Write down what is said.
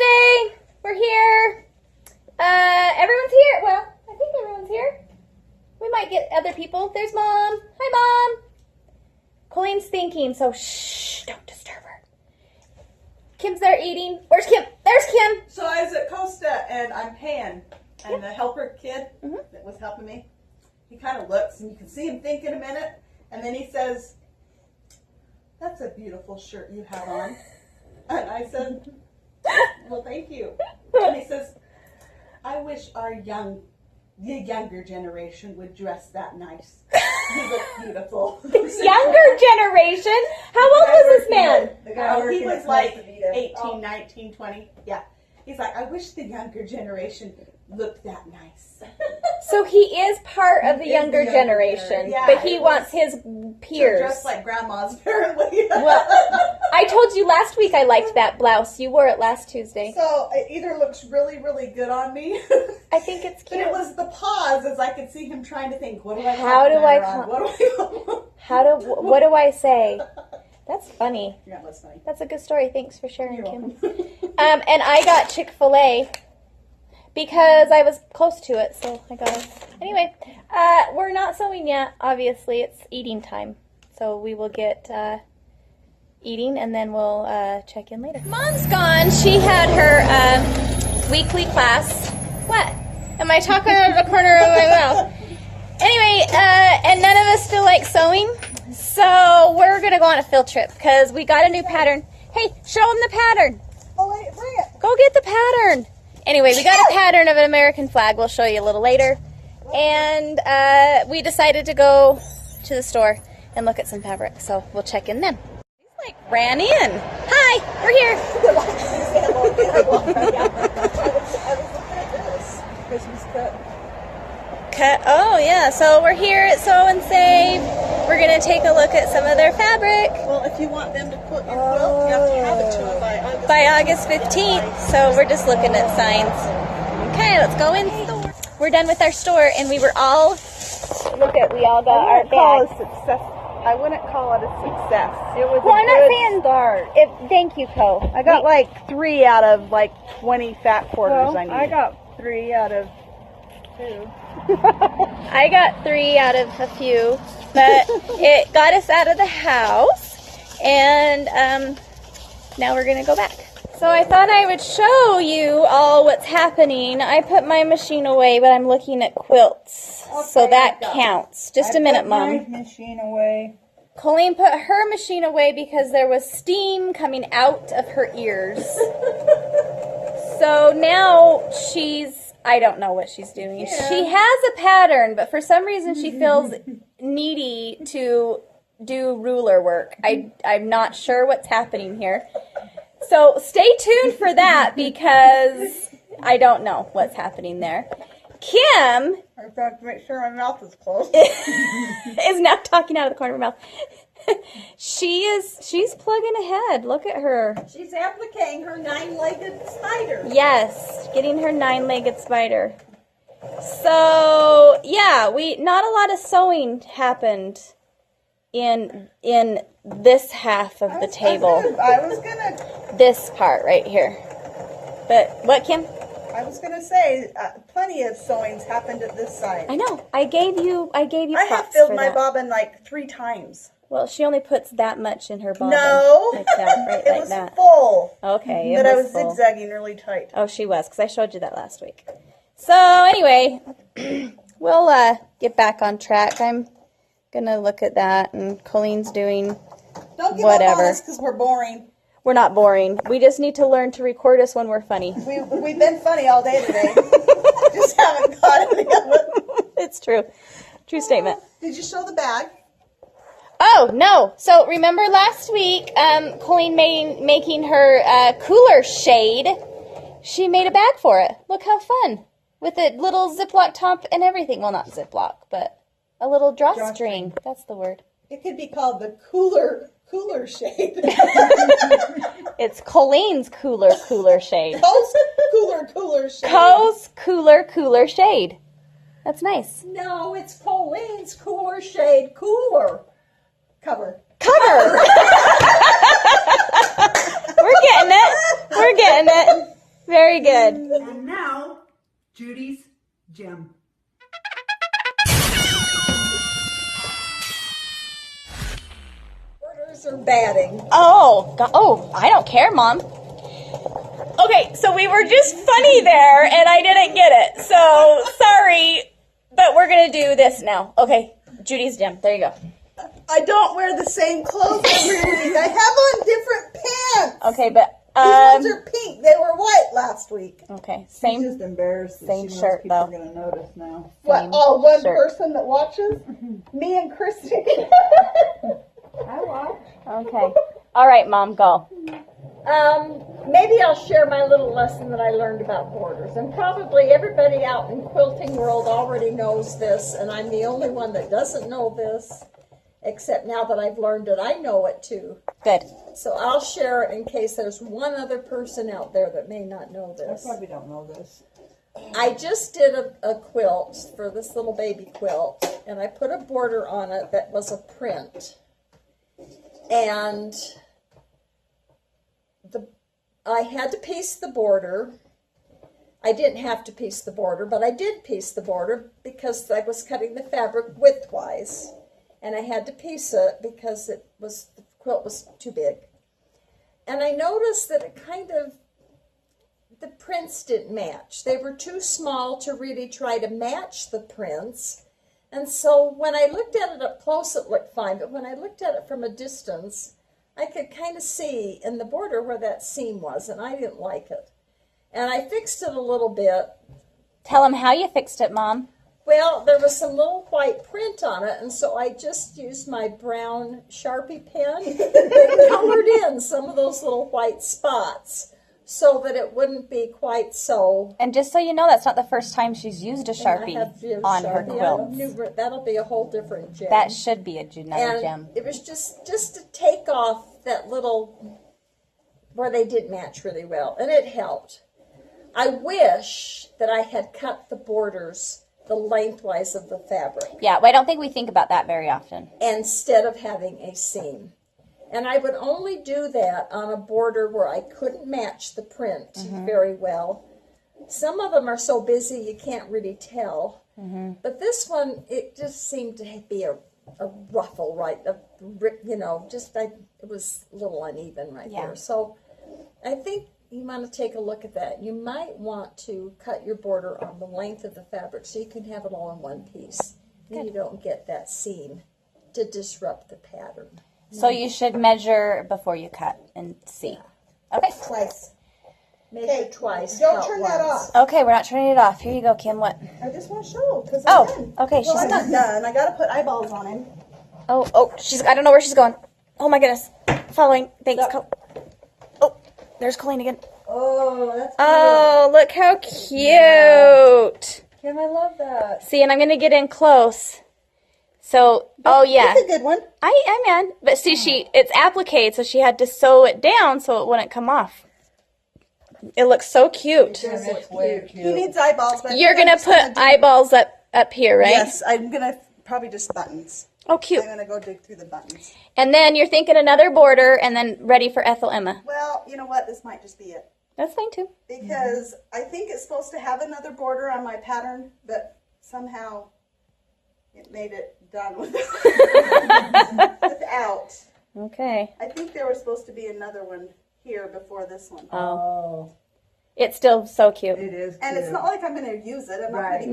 Tuesday. We're here. Everyone's here. Well, I think everyone's here. We might get other people. There's Mom. Hi, Mom. Colleen's thinking, so shh, don't disturb her. Kim's there eating. Where's Kim? There's Kim. So I was at Costa and I'm paying, and the helper kid that was helping me, he kind of looks and you can see him think in a minute, and then he says, "That's a beautiful shirt you have on." And I said, "Well, thank you." And he says, "I wish the younger generation would dress that nice. You look beautiful." Younger generation? How old was this man? He was like 18, 19, 20. Yeah. He's like, "I wish the younger generation looked that nice." So he is part of the younger generation, Yeah, but he wants his peers. Dressed like grandmas, apparently. Well, I told you last week I liked that blouse. You wore it last Tuesday. So it either looks really, really good on me. I think it's cute. But it was the pause as I could see him trying to think, what do I How do I on? what do I say? That's funny. Yeah, that's funny. That's a good story. Thanks for sharing, You're Kim. welcome. And I got Chick-fil-A because I was close to it, so I got it. Anyway, we're not sewing yet. Obviously, it's eating time, so we will get eating, and then we'll check in later. Mom's gone. She had her weekly class. What? Am I talking out of the corner of my mouth? Anyway, and none of us feel like sewing, so we're going to go on a field trip because we got a new pattern. Hey, show them the pattern. Oh, wait, bring it. Go get the pattern. Anyway, we got a pattern of an American flag. We'll show you a little later. And we decided to go to the store and look at some fabric, so we'll check in then. He's like ran in. Hi, we're here. Christmas cut. Oh, yeah, so we're here at Sew and Save. We're going to take a look at some of their fabric. Well, if you want them to put your quilt, you have to have it to it By August 15th, so we're just looking at signs. Okay, let's go in store. We're done with our store, and we got our bag. I wouldn't call it a success. It was Well, I'm not a saying good start. Thank you, Co. I got like 3 out of like 20 fat quarters I needed. I got 3 out of 2. I got 3 out of a few, but it got us out of the house, and now we're going to go back. So I thought I would show you all what's happening. I put my machine away, but I'm looking at quilts, so that counts. Just a minute, Mom. My machine away. Colleen put her machine away because there was steam coming out of her ears. So now I don't know what she's doing. Yeah. She has a pattern, but for some reason she feels needy to do ruler work. I'm not sure what's happening here. So stay tuned for that because I don't know what's happening there. Kim I have to make sure my mouth is closed. is now talking out of the corner of her mouth. She's plugging ahead. Look at her. She's appliquing her 9-legged spider. Yes, getting her 9-legged spider. So yeah, not a lot of sewing happened in this half of the table. I was gonna. This part right here. But what, Kim? I was gonna say plenty of sewings happened at this side. I know. I gave you. I props have filled for my that. bobbin like 3 times. Well, she only puts that much in her bobbin. No, Like that, right? it Like was that. full. Okay. But I was full. zigzagging really tight. Oh, she was, because I showed you that last week. So, anyway, we'll get back on track. I'm going to look at that, and Colleen's doing Don't give whatever. up on us because we're boring. We're not boring. We just need to learn to record us when we're funny. We've been funny all day today. Just haven't caught any of it. It's true. True statement. Did you show the bag? Oh, no. So, remember last week, Colleen making her cooler shade. She made a bag for it. Look how fun. With a little Ziploc top and everything. Well, not Ziploc, but a little drawstring. That's the word. It could be called the cooler shade. It's Colleen's cooler shade. Co's cooler shade. Co's cooler shade. That's nice. No, it's Colleen's cooler shade cooler. Cover. We're getting it. Very good. And now, Judy's gem. Borders are batting. Oh, I don't care, Mom. Okay, so we were just funny there, and I didn't get it. So, sorry, but we're going to do this now. Okay, Judy's gem. There you go. I don't wear the same clothes every week. I have on different pants. Okay, but, These ones are pink. They were white last week. okay, She's same. just embarrassed that same she knows shirt, people though. are going to notice now. What? Same Oh, one shirt. person that watches? Me and Christy. I watch. Okay. All right, Mom, go. Maybe I'll share my little lesson that I learned about borders. And probably everybody out in quilting world already knows this, and I'm the only one that doesn't know this, except now that I've learned it, I know it too. Good. So I'll share it in case there's one other person out there that may not know I this. probably don't know this. I just did a quilt for this little baby quilt, and I put a border on it that was a print. And I had to piece the border. I didn't have to piece the border, but I did piece the border because I was cutting the fabric widthwise. And I had to piece it because the quilt was too big. And I noticed that the prints didn't match. They were too small to really try to match the prints. And so when I looked at it up close, it looked fine. But when I looked at it from a distance, I could kind of see in the border where that seam was, and I didn't like it. And I fixed it a little bit. Tell them how you fixed it, Mom. Well, there was some little white print on it, and so I just used my brown Sharpie pen and colored in some of those little white spots so that it wouldn't be quite so. And just so you know, that's not the first time she's used a I Sharpie have used on her Sharpie. quilt. That'll be a whole different gem. That should be another And gem. it was just to take off that little where they did match really well, and it helped. I wish that I had cut the borders the lengthwise of the fabric Yeah, well, I don't think we think about that very often. instead of having a seam. And I would only do that on a border where I couldn't match the print very well. Some of them are so busy you can't really tell. But this one, it just seemed to be a ruffle, right? It was a little uneven right Yeah. there. So I think you want to take a look at that. You might want to cut your border on the length of the fabric so you can have it all in one piece. Then you don't get that seam to disrupt the pattern. So you should measure before you cut and see. Okay. Twice. Measure twice. Don't cut turn that once. off. Okay, we're not turning it off. Here you go, Kim. What? I just want to show because I'm Oh, done. okay. Well, I'm She's not done. I got to put eyeballs on him. she's. I don't know where she's going. Oh my goodness. Following. Thanks. Oh, there's Colleen again. Oh, that's Oh, look how cute. Kim, I love that. See, and I'm gonna get in close. So, oh yeah, That's a good one. I'm in. But see, it's applique, so she had to sew it down so it wouldn't come off. It looks so cute. He needs eyeballs. But I You're think I'm gonna just put do- eyeballs up here, right? Yes, I'm gonna probably just buttons. Oh, cute. I'm gonna go dig through the buttons. And then you're thinking another border, and then ready for Ethel Emma. Well, you know what? This might just be it That's fine too. because I think it's supposed to have another border on my pattern, but somehow it made it done without. Okay. I think there was supposed to be another one here before this one. Oh. It's still so cute. It is And it's cute. not like I'm going to use it. I'm not Right. going to